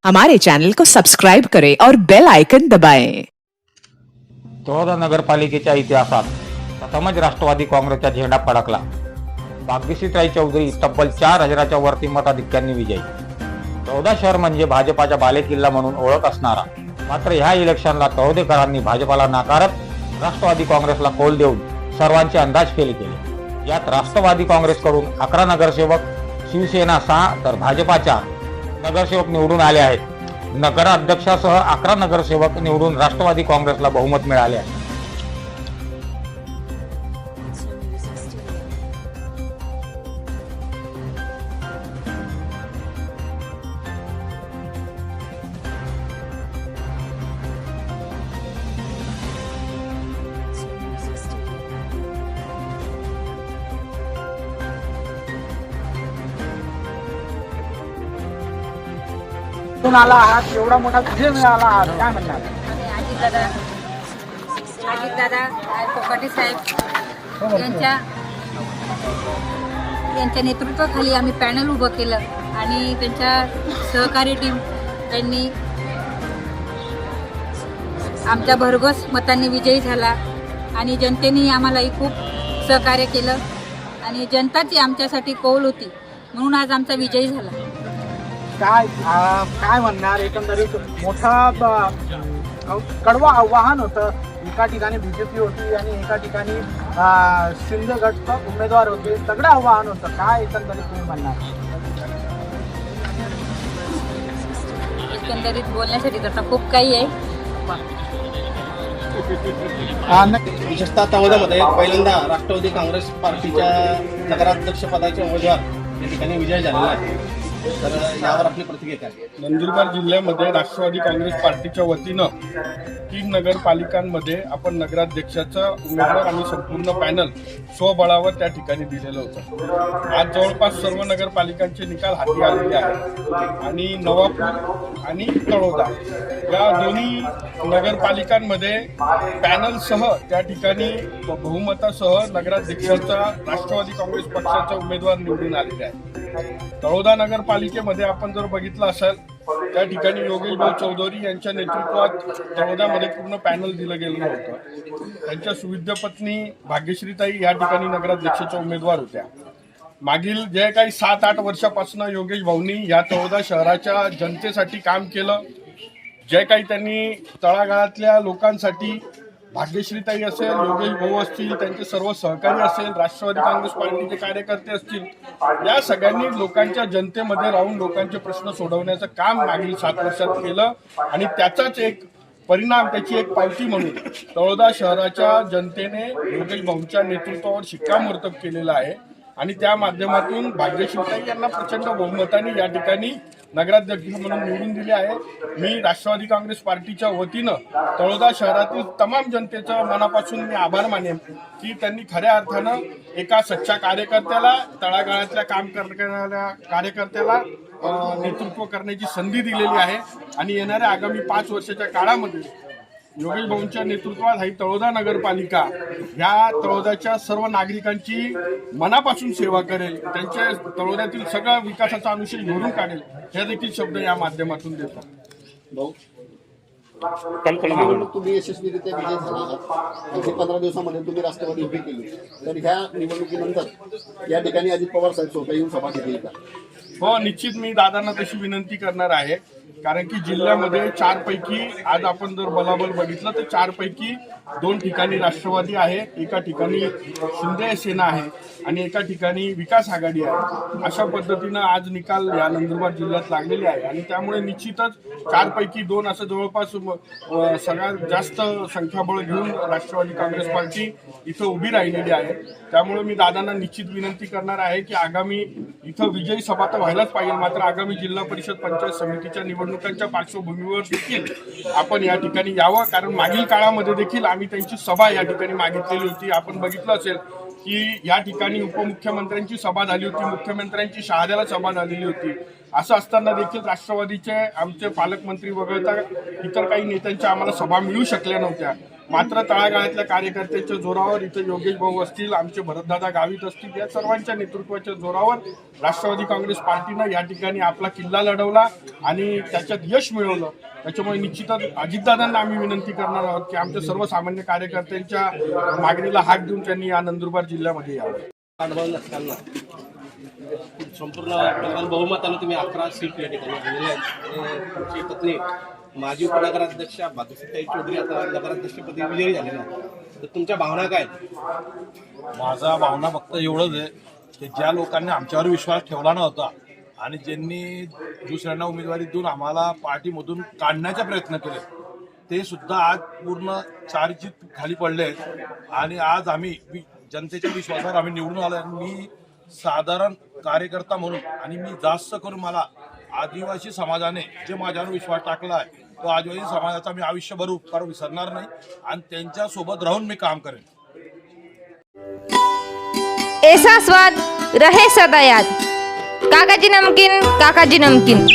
हमारे चैनल को सब्सक्राइब करें और बेल आइकन दबाएं। तळोदा नगरपालिकेच्या इतिहासात प्रथमच राष्ट्रवादी काँग्रेसचा झेंडा फडकला। भाग्यश्रीताई चौधरी तब्बल 4000च्या वरती मताधिक्यांनी विजयी। तळोदा शहर म्हणजे भाजपाचा बालेकिल्ला म्हणून ओळख असणारा, मात्र ह्या इलेक्शनला तळोदेकरांनी भाजपाला नाकारत राष्ट्रवादी काँग्रेसला कौल देऊन सर्वांचे अंदाज फेल केले। यात राष्ट्रवादी काँग्रेसकडून 11 नगरसेवक, शिवसेना 6 तर भाजपाच्या नगरसेवक निवडून आले आहेत। नगराध्यक्षासह 11 नगरसेवक निवडून राष्ट्रवादी काँग्रेसला बहुमत मिळाले आहे। आला आहात, एवढा मोठा विजय मिळाला आहात, काय म्हणणार? अजितदादा कोकाटे साहेब यांच्या नेतृत्वाखाली आम्ही पॅनल उभं केलं आणि त्यांच्या सहकारी टीम त्यांनी आमच्या भरघोस मतांनी विजयी झाला आणि जनतेने आम्हालाही खूप सहकार्य केलं आणि जनताची आमच्यासाठी कौल होती, म्हणून आज आमचा विजयी झाला। काय म्हणणार? एकंदरीत मोठा कडवं आव्हान होतं। एका ठिकाणी बीजेपी होती आणि एका ठिकाणी शिंदे गट उमेदवार होते, सगळं आव्हान होतं। काय एकंदरीत तुम्ही म्हणणार? एकंदरीत बोलण्यासाठी तर खूप काही आहे। विशेषतः तळोद्यामध्ये पहिल्यांदा राष्ट्रवादी काँग्रेस पार्टीच्या नगराध्यक्ष पदाचे उमेदवार या ठिकाणी विजय झालेला आहे, तर यावर आपली प्रतिक्रिया आहे? नंदुरबार जिल्ह्यामध्ये राष्ट्रवादी काँग्रेस पार्टीच्या वतीनं 3 नगरपालिकांमध्ये आपण नगराध्यक्षाचा उमेदवार आणि संपूर्ण पॅनल स्वबळावर त्या ठिकाणी दिलेलं होतं। आज जवळपास सर्व नगरपालिकांचे निकाल हाती आलेले आहेत आणि नवापूर आणि तळोदा या दोन्ही नगरपालिकांमध्ये पॅनलसह त्या ठिकाणी बहुमतासह नगराध्यक्षाचा राष्ट्रवादी काँग्रेस पक्षाचा उमेदवार निवडून आलेले आहे। तळोदा नगरपालिकेमध्ये आपण जर बघितलं असेल त्या ठिकाणी योगेश भाऊ चौधरी यांच्या नेतृत्वात तळोद्यामध्ये पूर्ण पॅनल दिलं गेलं होतं। त्यांच्या सुविद्य पत्नी भाग्यश्रीताई या ठिकाणी नगराध्यक्षाच्या उमेदवार होत्या। मागील जे काही 7-8 वर्षापासून योगेश भाऊंनी या तळोदा शहराच्या जनतेसाठी काम केलं, जे काही त्यांनी तळागाळातल्या लोकांसाठी, भाग्यश्रीताई असेल, योगेश भाऊ असतील, त्यांचे सर्व सहकारी असेल, राष्ट्रवादी काँग्रेस पार्टीचे कार्यकर्ते असतील, या सगळ्यांनी लोकांच्या जनतेमध्ये राहून लोकांचे प्रश्न सोडवण्याचं काम मागील 7 वर्षात केलं आणि त्याचाच एक परिणाम, त्याची एक पावती म्हणून तळोदा शहराच्या जनतेने योगेश भाऊंच्या नेतृत्वावर शिक्कामोर्तब केलेलं आहे आणि त्या माध्यमातून भाग्यश्रीताई यांना प्रचंड बहुमताने या ठिकाणी नगराध्यक्ष म्हणून निवडून दिले आहे। मी राष्ट्रवादी काँग्रेस पार्टीच्या वतीनं तळोदा शहरातील तमाम जनतेचं मनापासून मी आभार मानेन की त्यांनी खऱ्या अर्थानं एका सच्चा कार्यकर्त्याला, तळागाळातल्या काम करणाऱ्या कार्यकर्त्याला नेतृत्व करण्याची संधी दिलेली आहे आणि येणाऱ्या आगामी 5 वर्षाच्या काळामध्ये योगेश भाऊंच्या नेतृत्वात ही तळोदा नगरपालिका ह्या तळोद्याच्या सर्व नागरिकांची मनापासून सेवा करेल, त्यांच्या तळोद्यातील सगळ्या विकासाचा अनुशेष भरून काढेल, हे देखील शब्द या माध्यमातून देतो। तुम्ही यशस्वीरित्या विजय झाला आहात, 15 दिवसामध्ये तुम्ही राष्ट्रवादी उभी केली, तर ह्या निवडणुकीनंतर या ठिकाणी अजित पवार साहेब स्वतः येऊन सभा घेतली का? हो, निश्चित मी दादांना तशी विनंती करणार आहे, कारण की जिल्ह्यामध्ये 4 पैकी आज आपण जर बलाबल बघितलं तर 4 पैकी 2 ठिकाणी राष्ट्रवादी आहे, एका ठिकाणी शिंदे सेना आहे आणि एका ठिकाणी विकास आघाडी आहे। अशा पद्धतीनं आज निकाल या नंदुरबार जिल्ह्यात लागलेले आहे आणि त्यामुळे निश्चितच 4 पैकी 2 असं जवळपास सगळ्यात जास्त संख्याबळ घेऊन राष्ट्रवादी काँग्रेस पार्टी इथं उभी राहिलेली आहे। त्यामुळे मी दादांना निश्चित विनंती करणार आहे की आगामी इथं विजयी सभा तर व्हायलाच पाहिजे, मात्र आगामी जिल्हा परिषद पंचायत समितीच्या निवडणुकांच्या पार्श्वभूमीवर देखील आपण या ठिकाणी यावं, कारण मागील काळामध्ये देखील आम्ही त्यांची सभा या ठिकाणी मागितलेली होती। आपण बघितलं असेल की या ठिकाणी उपमुख्यमंत्र्यांची सभा झाली होती, मुख्यमंत्र्यांची शहाद्याला सभा झालेली होती। असं असताना देखील राष्ट्रवादीचे आमचे पालकमंत्री वगळता इतर काही नेत्यांच्या आम्हाला सभा मिळू शकल्या नव्हत्या। मात्र तळागाळातल्या कार्यकर्त्यांच्या जोरावर इथं योगेश भाऊ असतील, आमचे भरतदादा गावित असतील, या सर्वांच्या नेतृत्वाच्या जोरावर राष्ट्रवादी काँग्रेस पार्टीनं या ठिकाणी आपला किल्ला लढवला आणि त्याच्यात यश मिळवलं. त्याच्यामुळे निश्चितच अजितदादांना आम्ही विनंती करणार आहोत की आमच्या सर्वसामान्य कार्यकर्त्यांच्या मागणीला हाक देऊन त्यांनी या नंदुरबार जिल्ह्यामध्ये यावं. अनुभव नसताना संपूर्ण बहुमतानं तुम्ही 11 सीट या ठिकाणी आणलेल्या आहेत. तुमची पत्नी माजी उपनगराध्यक्ष भाग्यश्रीताई चौधरी आता नगराध्यक्षपदी विजयी झालेल्या आहेत. तर तुमच्या भावना काय आहेत? माझा भावना फक्त एवढंच आहे की ज्या लोकांनी आमच्यावर विश्वास ठेवला नव्हता आणि ज्यांनी दुसऱ्यांना उमेदवारी देऊन आम्हाला पार्टीमधून काढण्याचा प्रयत्न केले, ते सुद्धा आज पूर्ण चारचीत खाली पडले आहेत. आणि आज आम्ही जनतेच्या विश्वासावर आम्ही निवडून आलो. मी साधारण कार्यकर्ता म्हणून आणि मी जास्त करून मला आदिवासी समाजाने जे माझ्यावर विश्वास टाकला आहे तो आदिवासी समाजाचा मी आयुष्यभर उपकार विसरणार नाही आणि त्यांच्यासोबत राहून मी काम करेन. ऐसा स्वाद रहे सदा याद. काकाजी नमकीन, काकाजी नमकीन.